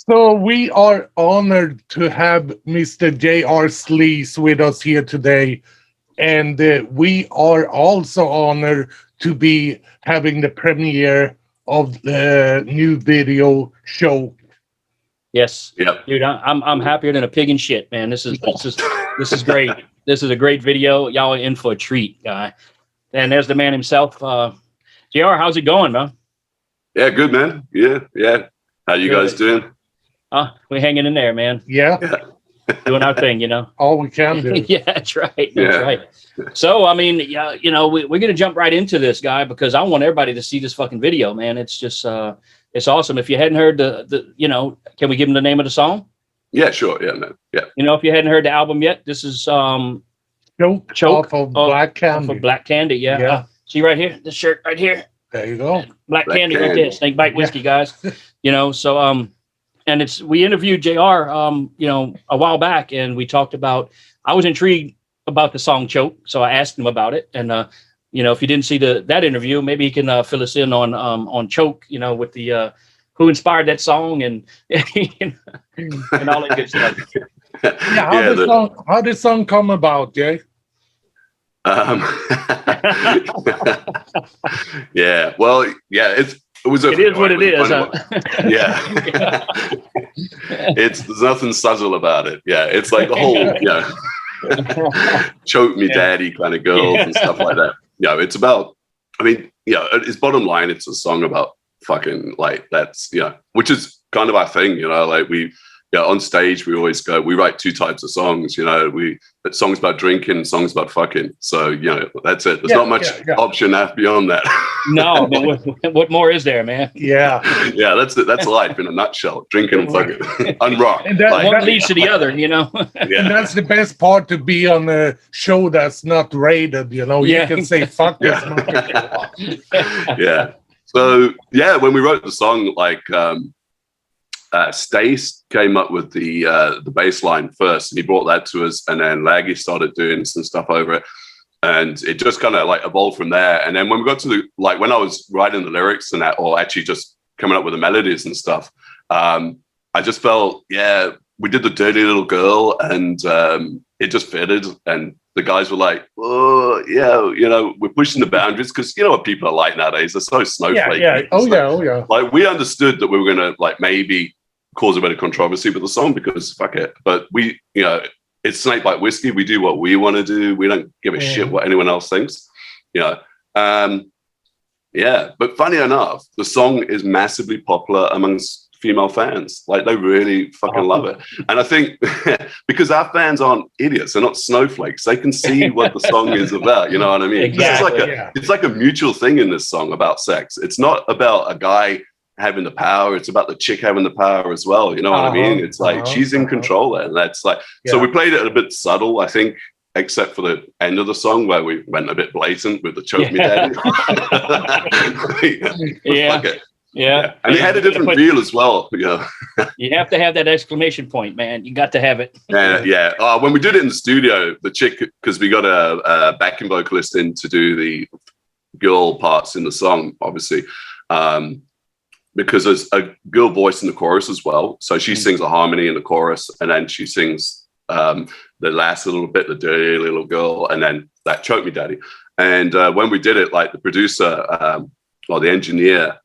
So we are honored to have Mr. J.R. Sleaze with us here today. And we are also honored to be having the premiere of the new video show. Yes. Yep. Dude, I'm happier than a pig in shit, man. This is great. This is a great video. Y'all are in for a treat, guy. And there's the man himself. JR, how's it going, man? Yeah, good, man. Yeah. How you guys doing? We're hanging in there, man. Yeah. Doing our thing, you know. All we can do. Yeah, that's right. That's right. So, I mean, you know, we're going to jump right into this, guy, because I want everybody to see this fucking video, man. It's just, it's awesome. If you hadn't heard you know, can we give them the name of the song? Yeah, sure. Yeah, man. Yeah. You know, if you hadn't heard the album yet, this is Choke Choke off of Black Candy. Off of Black Candy, yeah. See right here, this shirt right here. There you go. Black Candy right there. Snake Bite Whiskey, guys. You know, so and we interviewed JR you know, a while back, and we talked about, I was intrigued about the song Choke, so I asked him about it. And you know, if you didn't see that interview, maybe he can fill us in on Choke, you know, with the who inspired that song and and all that good stuff. Yeah, how did song come about, Jay? Yeah, well, yeah, it is what it is. Huh? Yeah. There's nothing subtle about it. Yeah, it's like the whole, choke me daddy kind of girls and stuff like that. Yeah, it's about, I mean, it's bottom line, it's a song about fucking, like, that's, which is kind of our thing, you know, like on stage, we always go, we write two types of songs, you know, songs about drinking, songs about fucking. So, you know, that's it. There's not much option beyond that. No, but what more is there, man? Yeah. Yeah, that's life in a nutshell. Drinking and fucking. Unrock. And one leads to the other, you know? Yeah. And that's the best part, to be on a show that's not rated, you know? You can say, fuck this. Yeah. So, yeah, when we wrote the song, like, Stace came up with the bass line first, and he brought that to us, and then Laggy started doing some stuff over it, and it just kind of like evolved from there. And then when we got to when I was writing the lyrics and that, or actually just coming up with the melodies and stuff, I just felt, we did the Dirty Little Girl, and it just fitted. And the guys were like, oh, yeah, you know, we're pushing the boundaries, because you know what people are like nowadays. They're so snowflake. Yeah. Oh, yeah. Like, we understood that we were going to, like, maybe cause a bit of controversy with the song, because fuck it. But we, it's Snake Bite Whiskey. We do what we want to do. We don't give a shit what anyone else thinks. But funny enough, the song is massively popular amongst female fans. Like, they really fucking love it. And I think because our fans aren't idiots, they're not snowflakes, they can see what the song is about. You know what I mean? Exactly. It's like a mutual thing in this song about sex. It's not about a guy having the power, it's about the chick having the power as well. You know what I mean? It's like she's in control there. And that's like, so we played it a bit subtle, I think, except for the end of the song where we went a bit blatant with the choke me daddy. Yeah. And it had a different feel as well. You have to have that exclamation point, man. You got to have it. When we did it in the studio, the chick, because we got a backing vocalist in to do the girl parts in the song, obviously, because there's a girl voice in the chorus as well. So she sings a harmony in the chorus, and then she sings the last little bit, the Dirty Little Girl, and then that Choke Me Daddy. And when we did it, like, the producer or the engineer,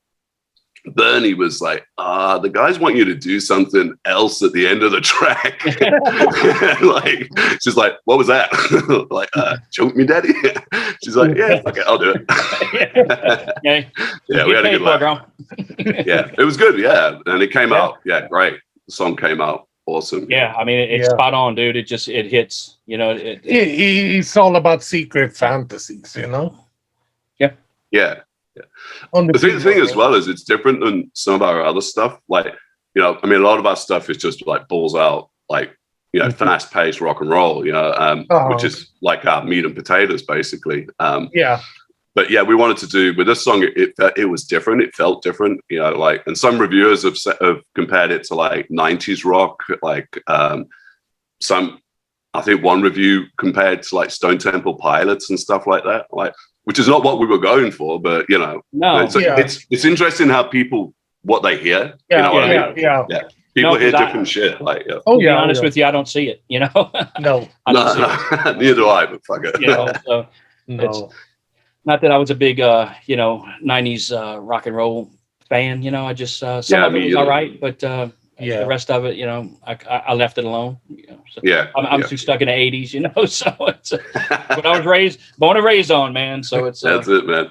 Bernie, was like, the guys want you to do something else at the end of the track. Like, she's like, what was that? Like, choke me daddy. She's like, yeah, okay, I'll do it. We had a good laugh. Yeah, it was good. Yeah, and it came out. Yeah, great. The song came out awesome. Yeah, I mean, it's spot on, dude. It hits. You know, it's all about secret fantasies. You know. Yeah. The thing as well is it's different than some of our other stuff. Like, you know, I mean, a lot of our stuff is just like balls out, like, you know, fast paced rock and roll, you know, which is like our meat and potatoes, basically. But yeah, we wanted to do with this song. It was different. It felt different, you know, like, and some reviewers have compared it to like 90s rock, like some, I think one review compared to like Stone Temple Pilots and stuff like that, like, which is not what we were going for, but it's interesting how people, what they hear. You know what I mean? People No, hear 'cause different shit. Like, yeah. to be honest with you, I don't see it. You know, No, I don't see it. No, neither do I, but fuck it. You know, so it's no. not that I was a big, 90s rock and roll fan. You know, I just some of it me was either. all right, but Yeah. the rest of it, I left it alone. You know, so Yeah. I'm too stuck in the 80s. You know, so it's what I was born and raised on, man. So it's That's it, man.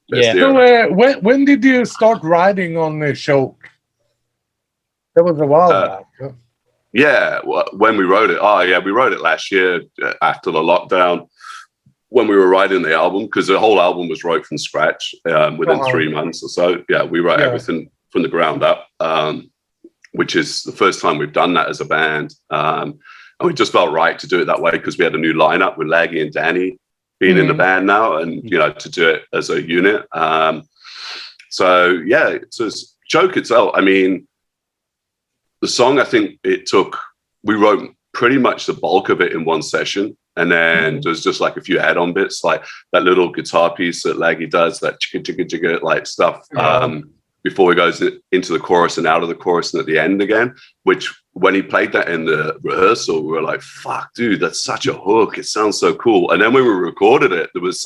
yeah. So when did you start writing on the show? That was a while back. Huh? Yeah, when we wrote it. Oh, yeah, we wrote it last year after the lockdown when we were writing the album, because the whole album was wrote from scratch within 3 months or so. Yeah, we wrote everything from the ground up, which is the first time we've done that as a band. And we just felt right to do it that way because we had a new lineup with Laggy and Danny being in the band now, and to do it as a unit. So yeah, it's a joke itself. I mean, the song, I think we wrote pretty much the bulk of it in one session. And then there's just like a few add-on bits, like that little guitar piece that Laggy does, that chicka chicka chicka like stuff, before he goes into the chorus and out of the chorus and at the end again, which when he played that in the rehearsal, we were like, fuck, dude, that's such a hook. It sounds so cool. And then when we recorded it, there was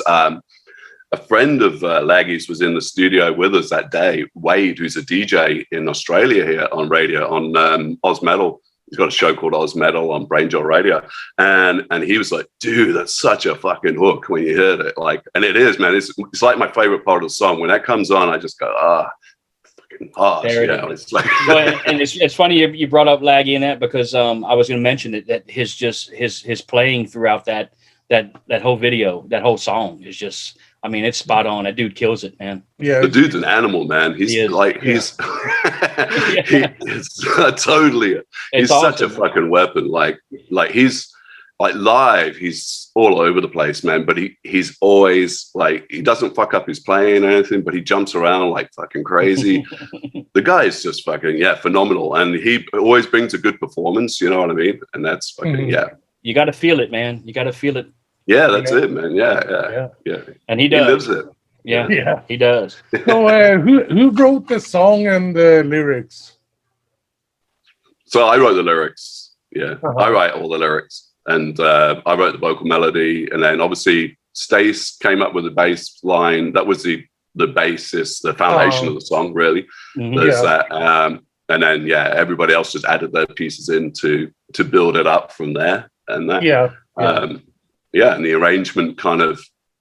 a friend of Laggy's was in the studio with us that day, Wade, who's a DJ in Australia here on radio, on Oz Metal. He's got a show called Oz Metal on Brainjaw Radio. And he was like, dude, that's such a fucking hook when you heard it. Like, and it is, man. It's like my favorite part of the song. When that comes on, I just go, fucking harsh. It's like well, and it's funny you brought up Laggy in that, because I was going to mention that his playing throughout that whole video, that whole song is just, I mean, it's spot on. That dude kills it, man. Yeah, the dude's an animal, man. He's he's totally. He's awesome, such a fucking weapon. Like he's like live. He's all over the place, man. But he's always like, he doesn't fuck up his playing or anything. But he jumps around like fucking crazy. The guy is just fucking phenomenal, and he always brings a good performance. You know what I mean? And that's fucking You got to feel it, man. You got to feel it. Yeah, that's it, man. Yeah. And he does. He lives it. Yeah, he does. So who wrote the song and the lyrics? So I wrote the lyrics. Yeah, I write all the lyrics, and I wrote the vocal melody, and then obviously Stace came up with the bass line. That was the basis, the foundation of the song, really. There's that, and then everybody else just added their pieces in to build it up from there, and that. And the arrangement kind of,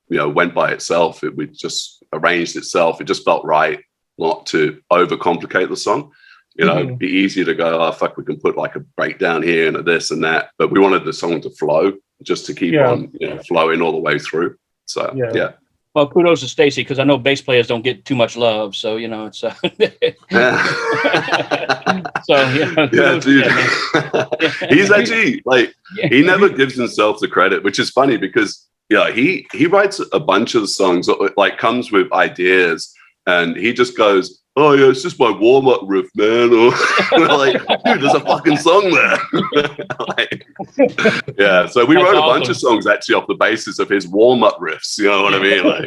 went by itself. It just arranged itself. It just felt right not to overcomplicate the song. It'd be easy to go, oh, fuck, we can put like a breakdown here and a this and that. But we wanted the song to flow, just to keep on flowing all the way through. So, Well, kudos to Stacy, because I know bass players don't get too much love. So, it's... So, dude. He's actually, like, he never gives himself the credit, which is funny because, he writes a bunch of the songs, like, comes with ideas, and he just goes, oh, yeah, it's just my warm-up riff, man. Or like, dude, there's a fucking song there. So we wrote a bunch of songs actually off the basis of his warm-up riffs. You know what I mean? Like,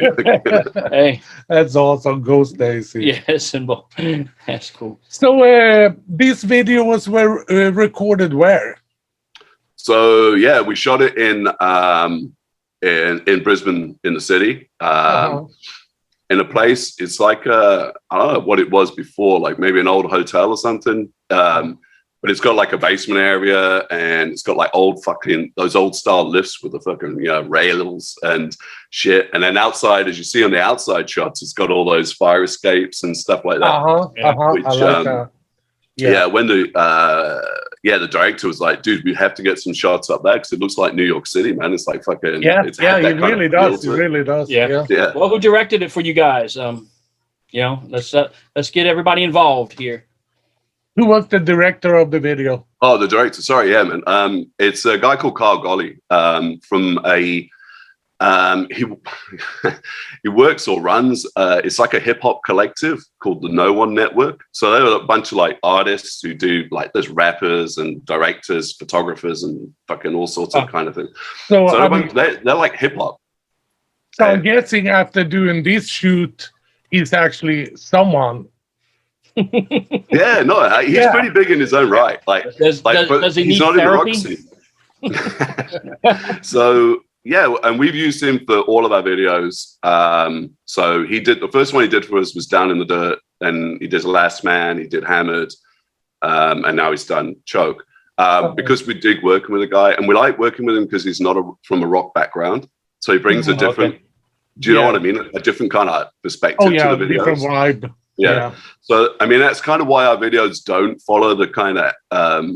hey, that's awesome. Go Stacy. Yes, and that's cool. So this video was recorded where? So we shot it in Brisbane, in the city. In a place, it's like I don't know what it was before, like maybe an old hotel or something. But it's got like a basement area, and it's got like those old style lifts with the fucking rails and shit. And then outside, as you see on the outside shots, it's got all those fire escapes and stuff like that. Which, I like that. When the director was like, dude, we have to get some shots up there because it looks like New York City, man. It's like fucking it really does. It really does. Yeah. Well, who directed it for you guys? Let's get everybody involved here. Who was the director of the video? Oh, the director. Sorry, man. It's a guy called Carl Golly from a. He works or runs. It's like a hip hop collective called the No One Network. So they're a bunch of like artists who do like there's rappers and directors, photographers, and fucking all sorts of kind of things. So they're like hip hop. So I'm guessing after doing this shoot, he's actually someone Yeah, no, he's pretty big in his own right. Like, does he he's need not therapy? in the rock scene. So yeah, and we've used him for all of our videos. So he did the first one he did for us was Down in the Dirt, and he did Last Man, he did Hammered, and now he's done Choke. Because we dig working with a guy, and we like working with him because he's not from a rock background, so he brings a different. Do you know what I mean? A different kind of perspective to the videos. Different vibe. Yeah. So, I mean, that's kind of why our videos don't follow the kind of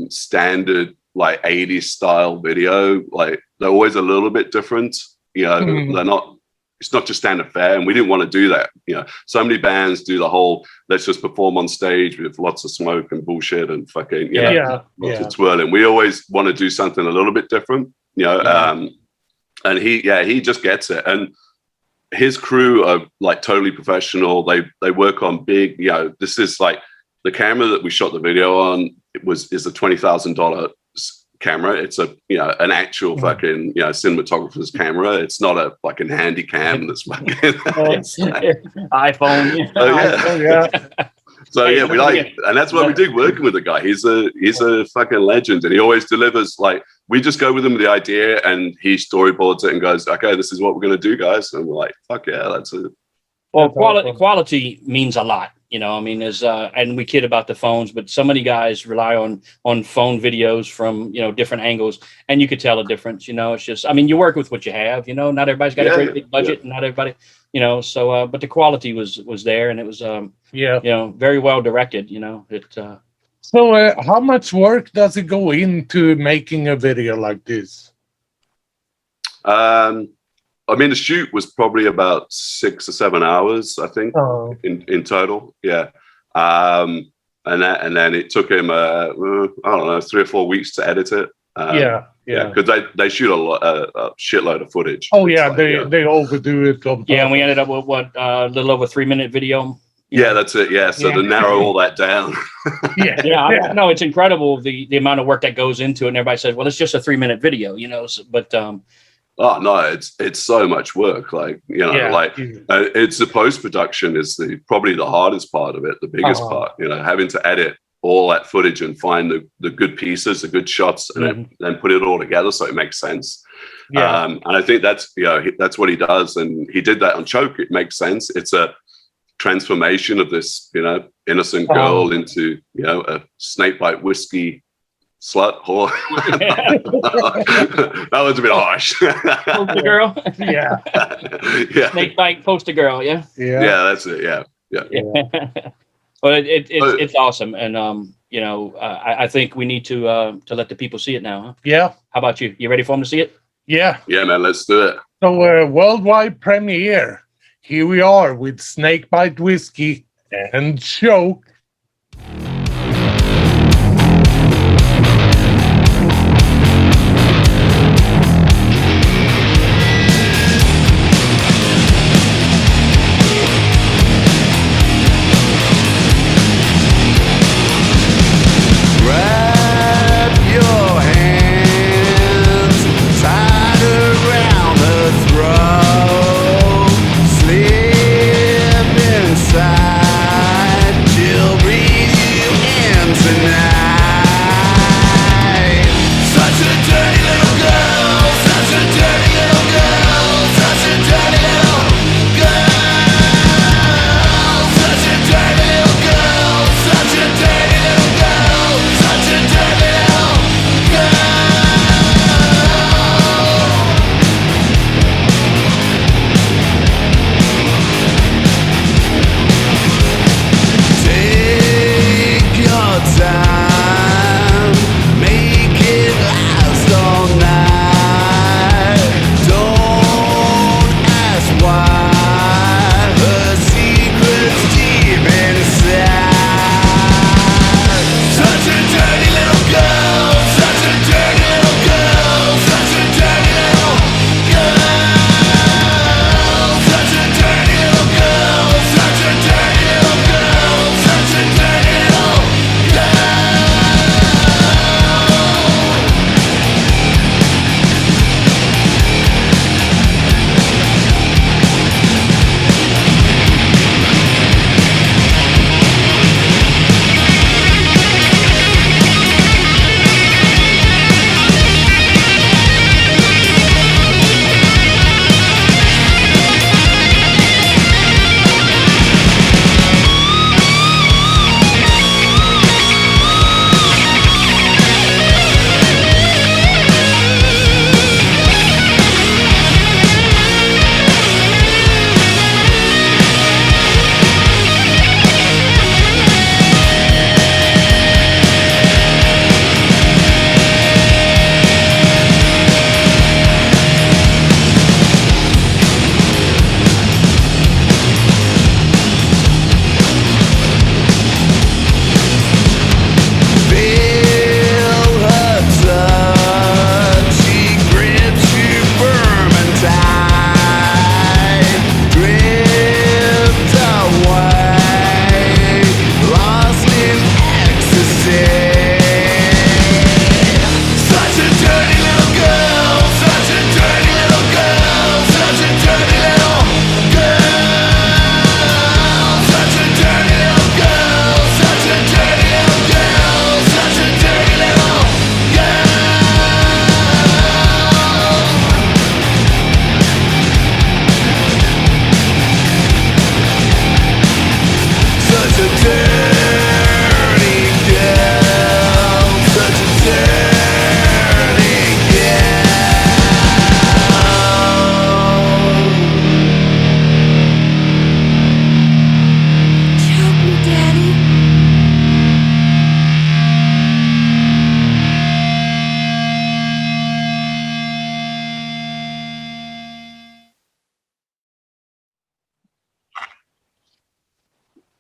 standard, like 80s style video. Like, they're always a little bit different. You know, they're not, it's not just standard fare. And we didn't want to do that. You know, so many bands do the whole, let's just perform on stage with lots of smoke and bullshit and fucking, you know, lots of twirling. We always want to do something a little bit different, you know. And he just gets it. And his crew are like totally professional. They work on big, you know, this is like the camera that we shot the video on is a $20,000 camera. It's a, you know, an actual fucking, you know, cinematographer's camera. It's not a fucking handy cam that's fucking iPhone. So yeah, we like, and that's why we dig working with the guy. He's a fucking legend, and he always delivers. Like, we just go with him with the idea, and he storyboards it and goes, "Okay, this is what we're gonna do, guys." And we're like, "Fuck yeah, that's it." Well, quality means a lot, you know. I mean, there's and we kid about the phones, but so many guys rely on phone videos from, you know, different angles, and you could tell a difference. You know, it's just, I mean, you work with what you have. You know, not everybody's got a great big budget, and not everybody, you know. So, but the quality was there, and it was you know, very well directed. You know, it. So, how much work does it go into making a video like this? I mean, the shoot was probably about 6 or 7 hours, I think, in total. Yeah. And then it took him, I don't know, 3 or 4 weeks to edit it. Because they shoot a shitload of footage. Oh, yeah, like, they overdo it. Yeah, and we ended up with what, a little over 3-minute video. Yeah, that's it. Yeah, so to narrow all that down. No, it's incredible the amount of work that goes into it. And everybody says, well, it's just a 3-minute video, you know, but oh no, it's so much work. Like, you know, it's the post-production is probably the hardest part of it, the biggest part, you know, having to edit all that footage and find the good pieces, the good shots, and then put it all together so it makes sense. And I think that's, you know, that's what he does. And he did that on Choke. It makes sense. It's a transformation of this, you know, innocent girl into, you know, a snakebite whiskey slut whore. That was a bit harsh. Poster girl. Snakebite poster girl. Yeah, that's it. Yeah. But it's awesome, and you know, I think we need to let the people see it now. Huh? Yeah. How about you? You ready for them to see it? Yeah, man. Let's do it. So, worldwide premiere. Here we are with Snakebite Whiskey and Choke. Slip inside, she'll breathe you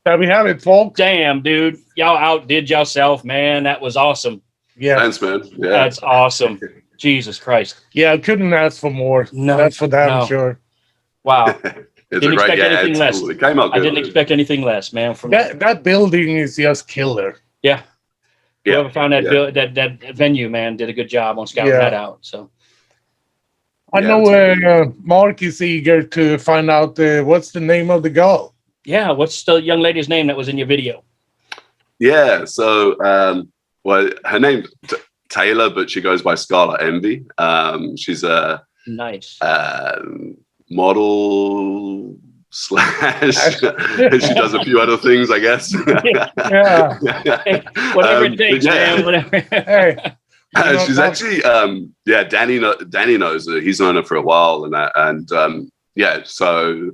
There we have it, folks. Damn, dude. Y'all outdid yourself, man. That was awesome. Yeah. Thanks, man. Yeah. That's awesome. Jesus Christ. Yeah, I couldn't ask for more. No, That's for damn no. sure. Wow. It's Didn't a great, expect anything it's less. cool. It came out I good. didn't expect anything less, man. From That building is just killer. yeah. Yeah, Whoever found that yeah. that venue, man, did a good job on scouting Yeah. that out. So I Yeah, know Mark is eager to find out what's the name of the girl. yeah, what's the young lady's name that was in your video? Yeah. So, well, her name's Taylor, but she goes by Scarlet Envy. She's a Nice. model slash she does a few other things, I guess. Yeah. Hey, whatever it takes, yeah. man. Whatever. Hey. She's actually Danny knows her. He's known her for a while and that, and yeah, so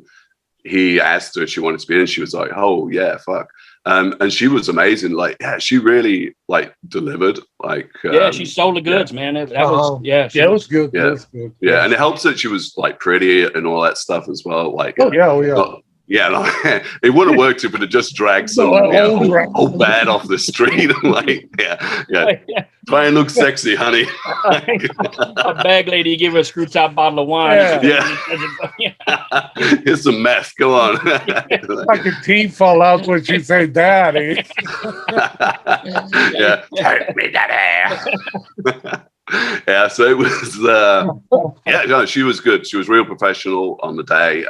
he asked her if she wanted to be in. She was like, oh yeah, fuck. And she was amazing. Like, yeah, she really like delivered. Like, Yeah, she sold the goods, man. That was Yeah, it was good. Yeah. It was good. yeah, and it helps that she was like pretty and all that stuff as well. Like, Oh yeah. not- yeah, like, it would have worked if it had just dragged some old bad off the street. Like, yeah, try and look sexy, honey. A bag lady give her a screw top bottle of wine. Yeah. Here's some meth. Go on. Like a teeth fall out when she said daddy. Yeah, take me, daddy. Yeah, so it was. Yeah, no, she was good. She was real professional on the day.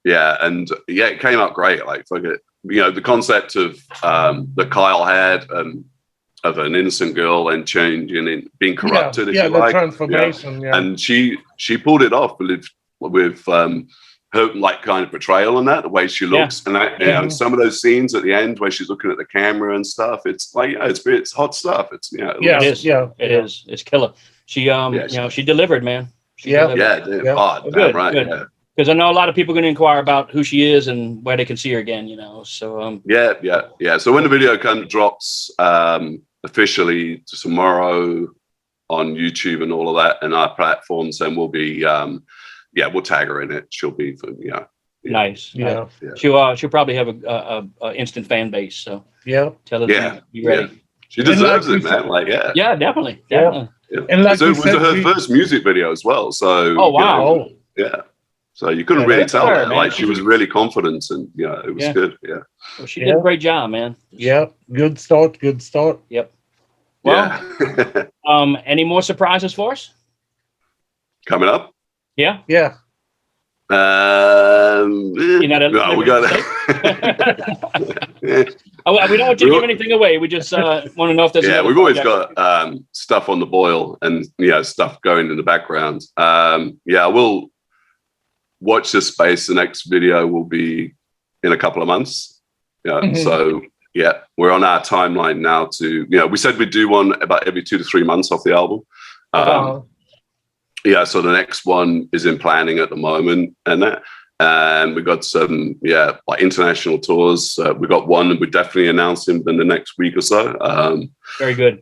Yeah, and yeah, it came out great. Like, the concept of that Kyle had of an innocent girl and changing and being corrupted, if you the like. transformation. Yeah. And she pulled it off with her like kind of portrayal on that, the way she looks, and some of those scenes at the end where she's looking at the camera and stuff. It's like it's hot stuff. It's it is. It's killer. She she delivered, man. She delivered. Damn right. Good. Yeah. Because I know a lot of people are going to inquire about who she is and where they can see her again, So yeah. So when the video drops officially tomorrow on YouTube and all of that and our platforms, then we'll be we'll tag her in it. She'll be nice. Yeah. She'll probably have a instant fan base. So tell her to be ready. Yeah. She deserves it, man. Like definitely. Yeah. And like so it was her first music video as well. So oh wow. Yeah. So you couldn't really tell her, that. Like she was really confident and it was good. Yeah. Well, she did a great job, man. Yeah. Good start. Yep. Well, any more surprises for us? Coming up? Yeah. Yeah. We got we don't want you to give anything away. We just want to know if there's we've always got stuff on the boil and stuff going in the background. We'll watch this space. The next video will be in a couple of months. So we're on our timeline now to we said we'd do one about every 2 to 3 months off the album. So the next one is in planning at the moment, and we got some like international tours. We got one and we're definitely announcing in the next week or so. Very good.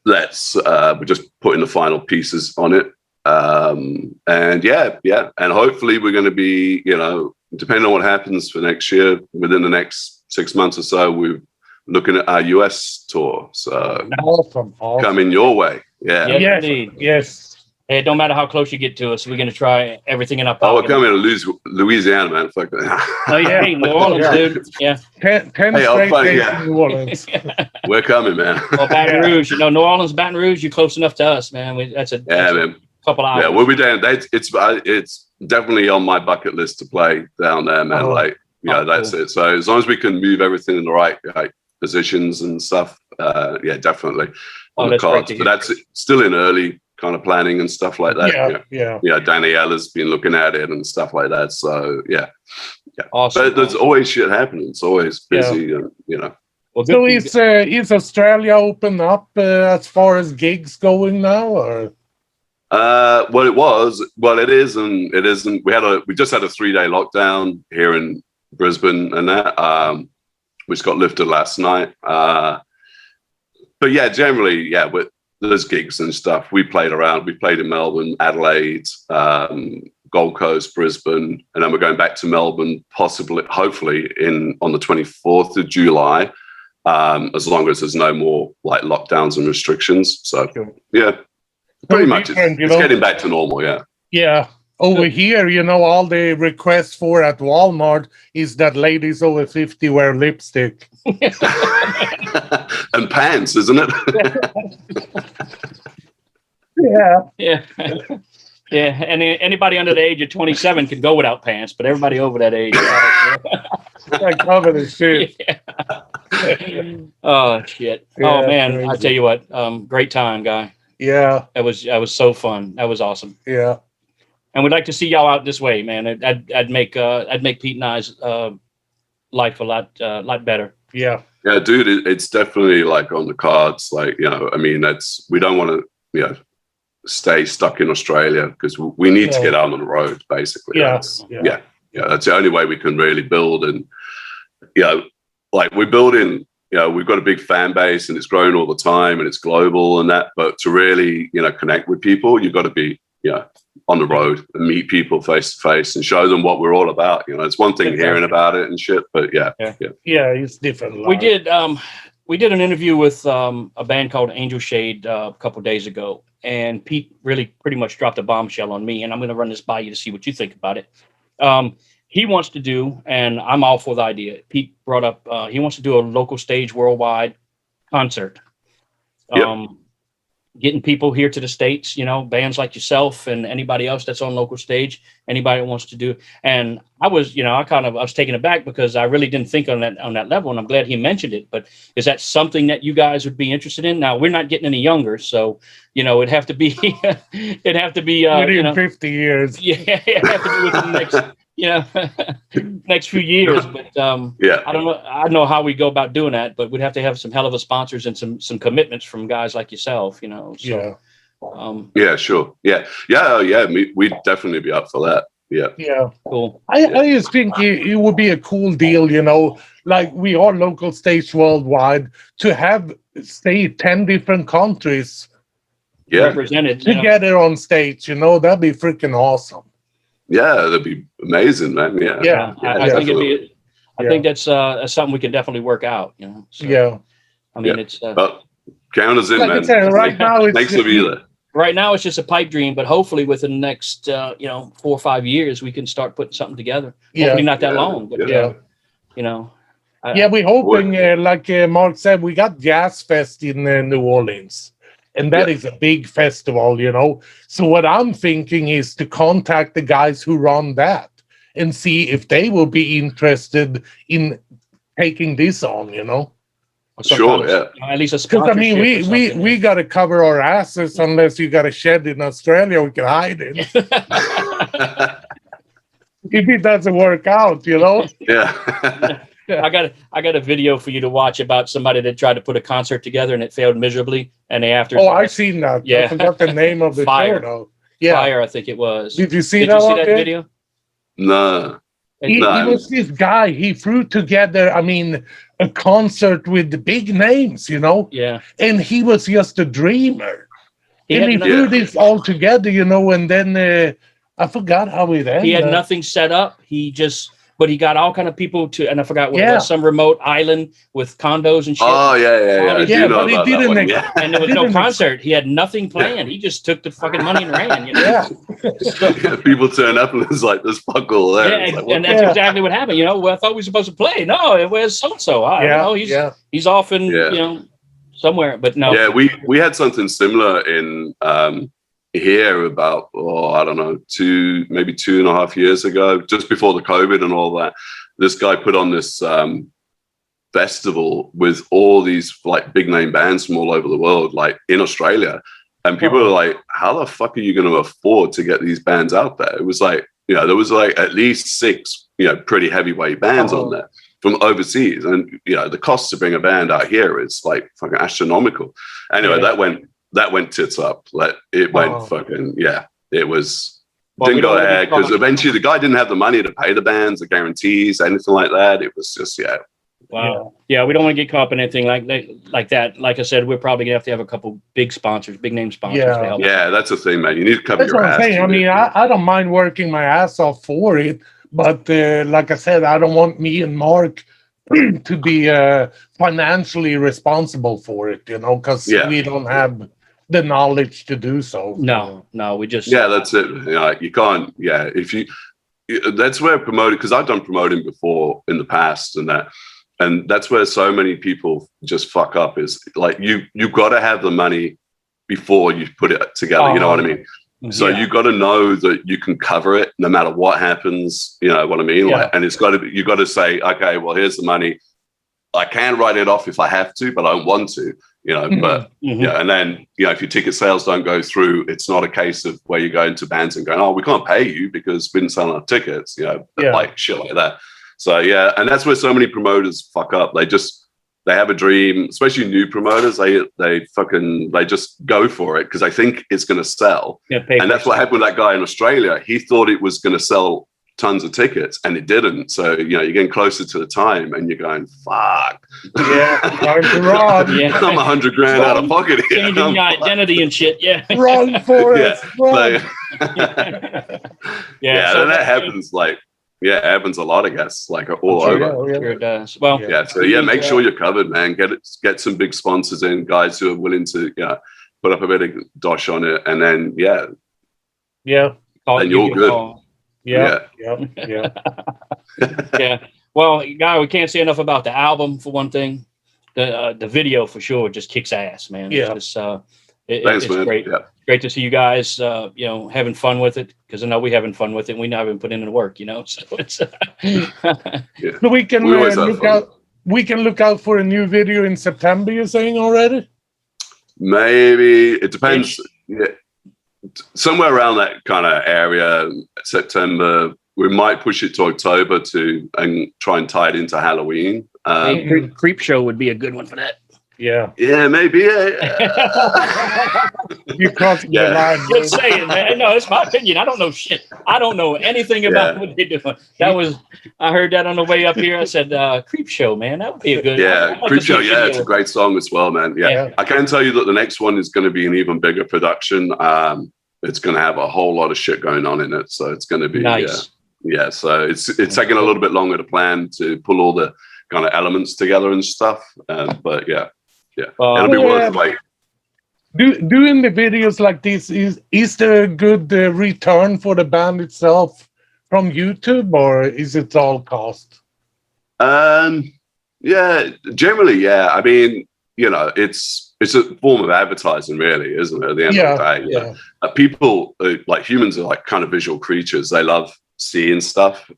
We're just putting the final pieces on it. And and hopefully we're going to be, depending on what happens for next year, within the next 6 months or so, we're looking at our US tour. So awesome. Coming your way. Yes, indeed. Yes. Hey, it don't matter how close you get to us. We're going to try everything in our power. power. We're coming to Louisiana, man. Fuck that. Oh, yeah. Hey, New Orleans, dude. Yeah. 10 straight days in New Orleans. We're coming, man. Well, Baton Rouge. New Orleans, Baton Rouge, you're close enough to us, man. That's a couple hours. Yeah, we'll be down. It's definitely on my bucket list to play down there, man. That's it. So as long as we can move everything in the right positions and stuff, definitely on the cards. But that's still in early kind of planning and stuff like that. Daniella's been looking at it and stuff like that. So awesome. But there's always shit happening. It's always busy, and Well, so is Australia open up as far as gigs going now, or? It was. Well, it is, and it isn't. We just had a 3-day lockdown here in Brisbane, and that which got lifted last night. But generally, there's gigs and stuff. We played around. We played in Melbourne, Adelaide, Gold Coast, Brisbane, and then we're going back to Melbourne, hopefully on the 24th of July, as long as there's no more like lockdowns and restrictions. So yeah, pretty much it's getting back to normal. Yeah. Yeah. Over here, all the requests for at Walmart is that ladies over 50 wear lipstick. And pants, isn't it? Yeah. Yeah. And anybody under the age of 27 can go without pants, but everybody over that age. I cover the shit. Yeah. Oh shit. Yeah, oh man, crazy. I tell you what, great time, guy. Yeah. That was so fun. That was awesome. Yeah. And we'd like to see y'all out this way, man. I'd make Pete and I's life a lot better. Yeah. Yeah, dude, it's definitely like on the cards. Like, I mean, we don't want to, stay stuck in Australia because we need to get out on the road, basically. Yeah. Yeah. That's the only way we can really build. And, like we're building, we've got a big fan base and it's growing all the time and it's global and that. But to really, connect with people, you've got to be, on the road and meet people face to face and show them what we're all about. It's one thing hearing about it and shit, but yeah, it's different. We did an interview with a band called Angel Shade a couple days ago, and Pete really pretty much dropped a bombshell on me, and I'm going to run this by you to see what you think about it. He wants to do, and I'm all for the idea. Pete brought up he wants to do a local stage worldwide concert. Getting people here to the States, bands like yourself and anybody else that's on local stage, anybody that wants to do. And I was, I was taken aback because I really didn't think on that level. And I'm glad he mentioned it. But is that something that you guys would be interested in? Now, we're not getting any younger. So, it'd have to be, within 50 years. Yeah, it'd have to be within the next, next few years. But I don't know how we go about doing that, but we'd have to have some hell of a sponsors and some commitments from guys like yourself, So, yeah, sure. Yeah. We'd definitely be up for that. Yeah. Cool. I just think it would be a cool deal, like we are local stage worldwide to have, say, 10 different countries represented together on stage, that'd be freaking awesome. Yeah, that'd be amazing, man. Yeah. I think I think that's something we can definitely work out. So, I mean, it's count us in, like man. I said, right now it's Thanks to be there. Right now, it's just a pipe dream, but hopefully, within the next 4 or 5 years, we can start putting something together. Hopefully, not that long, but we're hoping, like Mark said, we got Jazz Fest in New Orleans. And that is a big festival, So what I'm thinking is to contact the guys who run that and see if they will be interested in taking this on, Sure, at least a because sponsorship. I mean, we got to cover our asses unless you got a shed in Australia we can hide in. If it doesn't work out, Yeah. I got a video for you to watch about somebody that tried to put a concert together and it failed miserably, and they after. Oh, I've seen that. Yeah. I forgot the name of the Fire. show though. Yeah, Fire, I think it was. Did you see Did that? you see that video? No. He was this guy. He threw together, a concert with the big names, Yeah. And he was just a dreamer. He had threw this all together, and then I forgot how it ended. He had nothing set up. But he got all kind of people to, and I forgot what it was, some remote island with condos and shit. Oh, yeah. I do know but he about that didn't. one. And there was no concert. He had nothing planned. He just took the fucking money and ran. Yeah. People turn up and it's like, there's fuck all there. Yeah, and that's exactly what happened. Well, I thought we were supposed to play. No, where's so-and-so? I don't know. He's off in, somewhere, but no. Yeah, we had something similar in here about, I don't know, maybe 2.5 years ago, just before the COVID and all that. This guy put on this festival with all these like big name bands from all over the world, like in Australia. And people are like, how the fuck are you going to afford to get these bands out there? It was like, there was like at least 6, pretty heavyweight bands on there from overseas. And, the cost to bring a band out here is like fucking astronomical. Anyway, that went tits up. Like it went fucking, it was, didn't go ahead because eventually the guy didn't have the money to pay the bands, the guarantees, anything like that. It was just, Wow. Yeah, we don't want to get caught up in anything like that. Like I said, we're probably gonna have to have a couple big sponsors, big name sponsors to help. Yeah, that's the thing, man. You need to cover That's your what I'm ass. saying. I mean, I don't mind working my ass off for it, but like I said, I don't want me and Mark to be financially responsible for it, because we don't have the knowledge to do so. No, we just that's it. You can't. Yeah, that's where promoting, because I've done promoting before in the past, and that's where so many people just fuck up. Is like you got to have the money before you put it together. You know what I mean? So you got to know that you can cover it no matter what happens. You know what I mean? Like, and it's got to be, you got to say, okay, well, here's the money. I can write it off if I have to, but I don't want to. But and then if your ticket sales don't go through, it's not a case of where you go into bands and going, oh, we can't pay you because we didn't sell enough tickets. Like shit like that. So and that's where so many promoters fuck up. They have a dream, especially new promoters. They just go for it because they think it's going to sell. And that's what happened with that guy in Australia. He thought it was going to sell tons of tickets and it didn't. So, you're getting closer to the time and you're going, fuck. Yeah, time to run. I'm $100,000 out of pocket here. Changing your identity and shit. Yeah. Run for it. Run. So that happens it happens a lot, I guess, like all over. Sure it does. Well, make sure you're covered, man. Get some big sponsors in, guys who are willing to put up a bit of dosh on it, and then then you're good. Yeah. Well, guy, we can't say enough about the album for one thing. The video for sure just kicks ass, man. Yeah. It's just, it's great. Yeah. Great to see you guys, having fun with it, because I know we're having fun with it. We haven't put in the work, So it's So we can look out. We can look out for a new video in September. You're saying already? Maybe it depends. Yeah, somewhere around that kind of area, September. We might push it to October and try and tie it into Halloween. Creep Show would be a good one for that. Yeah, maybe. You crossed the line. Just saying, man. No, it's my opinion. I don't know shit. I don't know anything about what they're doing. I heard that on the way up here. I said, Creep Show, man. That would be a good. Yeah, Creep Show. Yeah, it's a great song as well, man. Yeah. I can tell you that the next one is going to be an even bigger production. It's going to have a whole lot of shit going on in it, so it's going to be nice. So it's taking a little bit longer to plan to pull all the kind of elements together and stuff. But it'll be worth the wait. Doing the videos like this, is there a good return for the band itself from YouTube, or is it all cost? Generally, I mean, it's a form of advertising, really, isn't it? At the end of the day, people like humans are like kind of visual creatures. They love seeing stuff.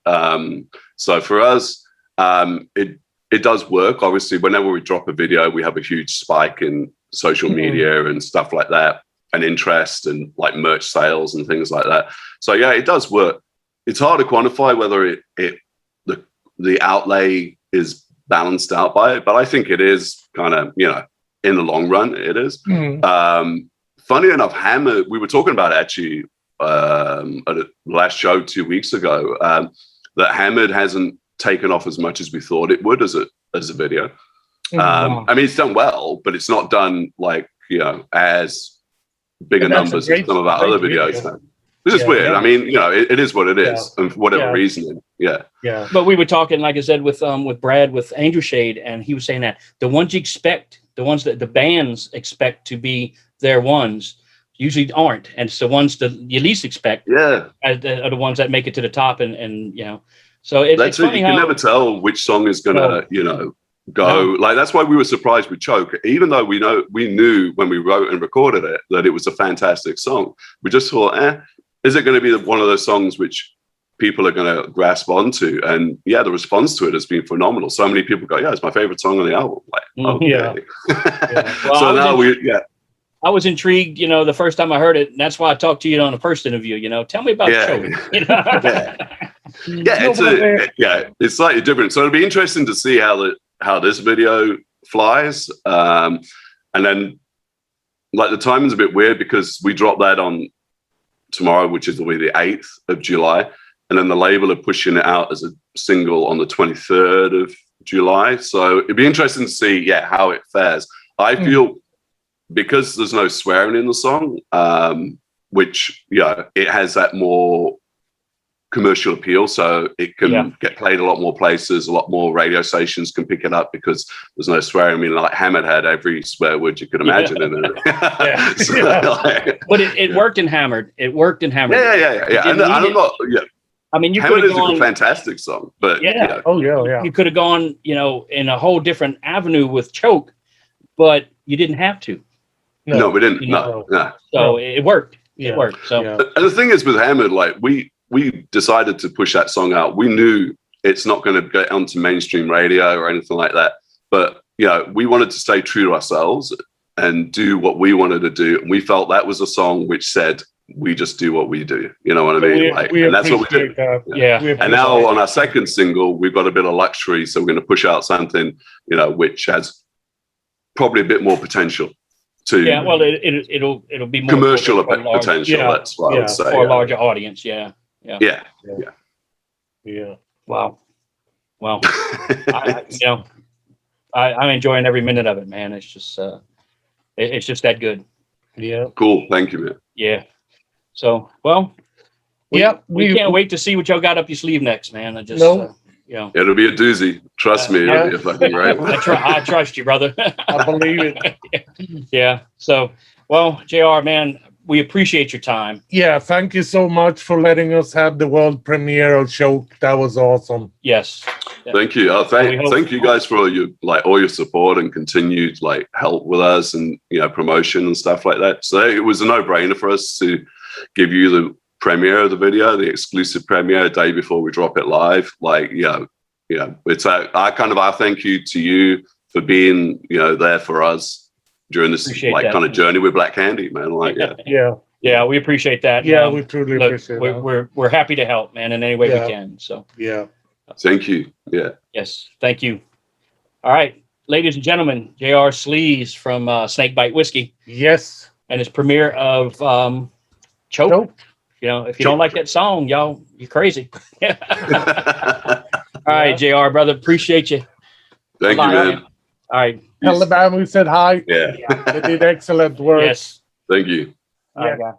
So for us, it does work. Obviously, whenever we drop a video, we have a huge spike in social media and stuff like that, and interest and like merch sales and things like that. So it does work. It's hard to quantify whether the outlay is balanced out by it, but I think it is kind of, in the long run, it is. Funny enough, Hammer, we were talking about actually at the last show 2 weeks ago, that Hammered hasn't taken off as much as we thought it would as a video. I mean, it's done well, but it's not done like, as big a numbers as some of our other videos have. This is weird. I mean, it is what it is, and for whatever reason. Yeah. But we were talking, like I said, with Brad, with Angel Shade, and he was saying that the ones you expect, the ones that the bands expect to be their ones, usually aren't, and it's the ones that you least expect. Are the ones that make it to the top, and So it's funny you can never tell which song is gonna, go. No. Like that's why we were surprised with Choke, even though we knew when we wrote and recorded it that it was a fantastic song. We just thought, is it going to be one of those songs which people are going to grasp onto? And the response to it has been phenomenal. So many people go, it's my favorite song on the album. Like, okay. Well, so now I was intrigued, the first time I heard it, and that's why I talked to you on the first interview. Tell me about Choke. It's slightly different. So it'll be interesting to see how this video flies. And then like the timing's a bit weird because we drop that on tomorrow, which is the 8th of July. And then the label are pushing it out as a single on the 23rd of July. So it'd be interesting to see, how it fares. I feel because there's no swearing in the song, which, it has that more commercial appeal. So it can get played a lot more places, a lot more radio stations can pick it up because there's no swearing. I mean, like Hammered had every swear word you could imagine in it. So, but it worked in Hammered. It worked in Hammered. Yeah. And I'm not, I mean, you Hammered could is have a gone, fantastic song, but you could have gone, in a whole different avenue with Choke, but you didn't have to. No, we didn't. No. So it worked. It worked. So and the thing is with Hammered, like we decided to push that song out. We knew it's not going to get onto mainstream radio or anything like that. But, we wanted to stay true to ourselves and do what we wanted to do. And we felt that was a song which said, we just do what we do. You know what I mean? And that's what we did. And now on our second single, we've got a bit of luxury. So we're going to push out something, which has probably a bit more potential. It'll be more commercial potential. That's what I would say. For a larger audience. Yeah. Wow. Well, I'm enjoying every minute of it, man. It's just that good. Yeah. Cool. Thank you, man. Yeah. So, well, we can't wait to see what y'all got up your sleeve next, man. It'll be a doozy. Trust me, it'll be a fucking great one. I trust you, brother. I believe it. Yeah. So, well, JR, man, we appreciate your time. Yeah, thank you so much for letting us have the world premiere of Choke. That was awesome. Yes. Thank you. Thank you guys for all your support and continued help with us and promotion and stuff like that. So it was a no-brainer for us to give you the premiere of the video, the exclusive premiere a day before we drop it live. It's I thank you to you for being there for us during this kind of journey with Black Candy, man. Yeah, we appreciate that. Yeah, we truly appreciate it. We're happy to help, man, in any way we can. So thank you. Yeah. Yes, thank you. All right, ladies and gentlemen, JR Sleaze from Snakebite Whiskey. Yes. And his premiere of Choke. If you don't like that song, y'all, you're crazy. All right, JR, brother, appreciate you. Thank you, man. All right. Tell the band we said hi. Yeah. They did excellent work. Yes. Thank you. All right, guys.